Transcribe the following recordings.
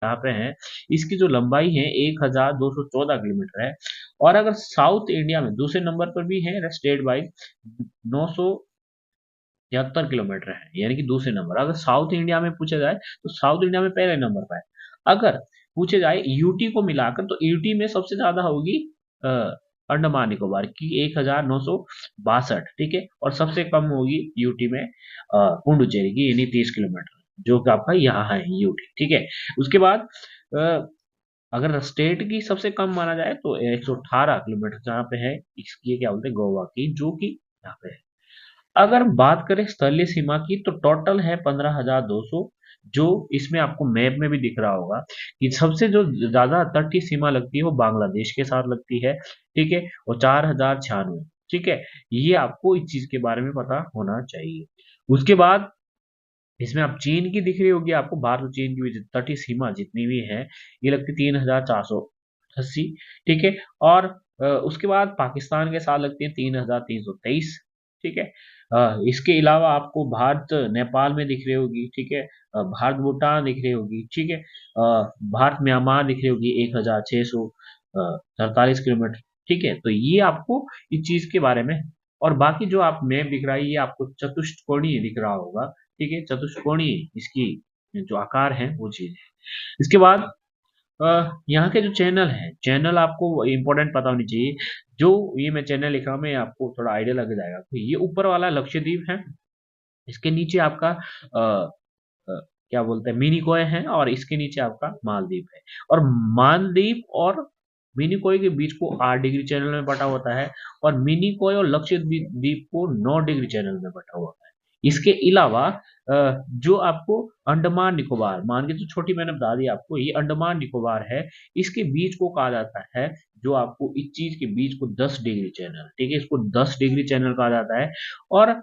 यहाँ पे है, इसकी जो लंबाई है 1214 किलोमीटर है। और अगर साउथ इंडिया में दूसरे नंबर पर भी है स्टेट वाइज 973 किलोमीटर है, यानी कि दूसरे नंबर। अगर साउथ इंडिया में पूछा जाए तो साउथ इंडिया में पहले नंबर पर है। अगर पूछे जाए यूटी को मिलाकर तो यूटी में सबसे ज्यादा होगी अ, अंडमान निकोबार की 1962, ठीक है। और सबसे कम होगी यूटी में पुडुचेरी की, यानी 30 किलोमीटर, जो कि आपका यहाँ है यूटी, ठीक है। उसके बाद अ, अगर स्टेट की सबसे कम माना जाए तो 118 किलोमीटर जहाँ पे है, इसकी क्या बोलते हैं, गोवा की, जो कि यहाँ पे है। अगर बात करें स्थलीय सीमा की तो टोटल है 15,200, जो इसमें आपको मैप में भी दिख रहा होगा कि सबसे जो ज्यादा तटीय सीमा लगती है वो बांग्लादेश के साथ लगती है, ठीक है। और 4,096, ठीक है। ये आपको इस चीज के बारे में पता होना चाहिए। उसके बाद इसमें आप चीन की दिख रही होगी आपको, भारत और चीन की भी तटीय सीमा जितनी भी है ये लगती 3,480, ठीक है। और उसके बाद पाकिस्तान के साथ लगती है 3,323, ठीक है। इसके अलावा आपको भारत नेपाल में दिख रही होगी, ठीक है। भारत भूटान दिख रही होगी, ठीक है। भारत म्यांमार दिख रही होगी 1,647 किलोमीटर, ठीक है। तो ये आपको इस चीज के बारे में। और बाकी जो आप मैप दिख रहा है ये आपको चतुष्कोणीय दिख रहा होगा, ठीक है। चतुष्कोणीय इसकी जो आकार है वो चीज है। इसके बाद यहाँ के जो चैनल है, चैनल आपको इंपॉर्टेंट पता होनी चाहिए। जो ये मैं चैनल लिख रहा हूँ, मैं आपको थोड़ा आइडिया लग जाएगा। तो ये ऊपर वाला लक्षद्वीप है, इसके नीचे आपका क्या बोलते हैं, मिनिकॉय है, और इसके नीचे आपका मालदीव है। और मालदीव और मिनिकॉय के बीच को 8 डिग्री चैनल में बटा होता है, और मिनिकॉय और लक्षद्वीप द्वीप को 9 डिग्री चैनल में बटा होता है। इसके अलावा जो आपको अंडमान निकोबार, मान के जो छोटी मैंने बता दी आपको, ये अंडमान निकोबार है, इसके बीच को कहा जाता है, जो आपको इस चीज के बीच को 10 डिग्री चैनल, ठीक है, इसको 10 डिग्री चैनल कहा जाता है। और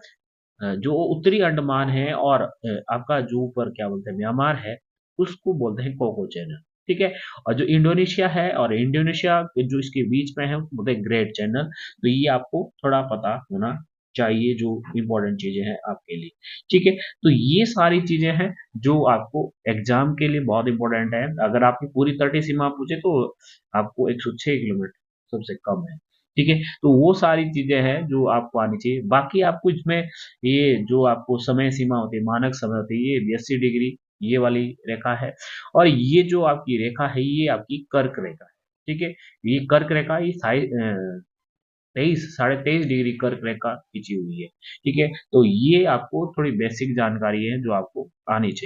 जो उत्तरी अंडमान है और आपका जो ऊपर क्या बोलते हैं म्यांमार है, उसको बोलते हैं कोको चैनल, ठीक है। और जो इंडोनेशिया है और इंडोनेशिया के जो इसके बीच में है उसको बोलते हैं ग्रेट चैनल। तो ये आपको थोड़ा पता होना चाहिए, जो इंपॉर्टेंट चीजें हैं आपके लिए, ठीक है। तो ये सारी चीजें हैं जो आपको एग्जाम के लिए बहुत इंपॉर्टेंट है। अगर आपकी पूरी तटीय सीमा पूछे तो आपको 106 किलोमीटर सबसे कम है, ठीक है। तो वो सारी चीजें हैं जो आपको आनी चाहिए। बाकी आपको इसमें ये जो आपको समय सीमा होती है, मानक समय होती है, ये 82 डिग्री ये वाली रेखा है। और ये जो आपकी रेखा है ये आपकी कर्क रेखा है, ठीक है। ये कर्क रेखा ये 23 साढ़े 23 डिग्री कर्क रेखा खींची हुई है, ठीक है। तो ये आपको थोड़ी बेसिक जानकारी है जो आपको आनी चाहिए।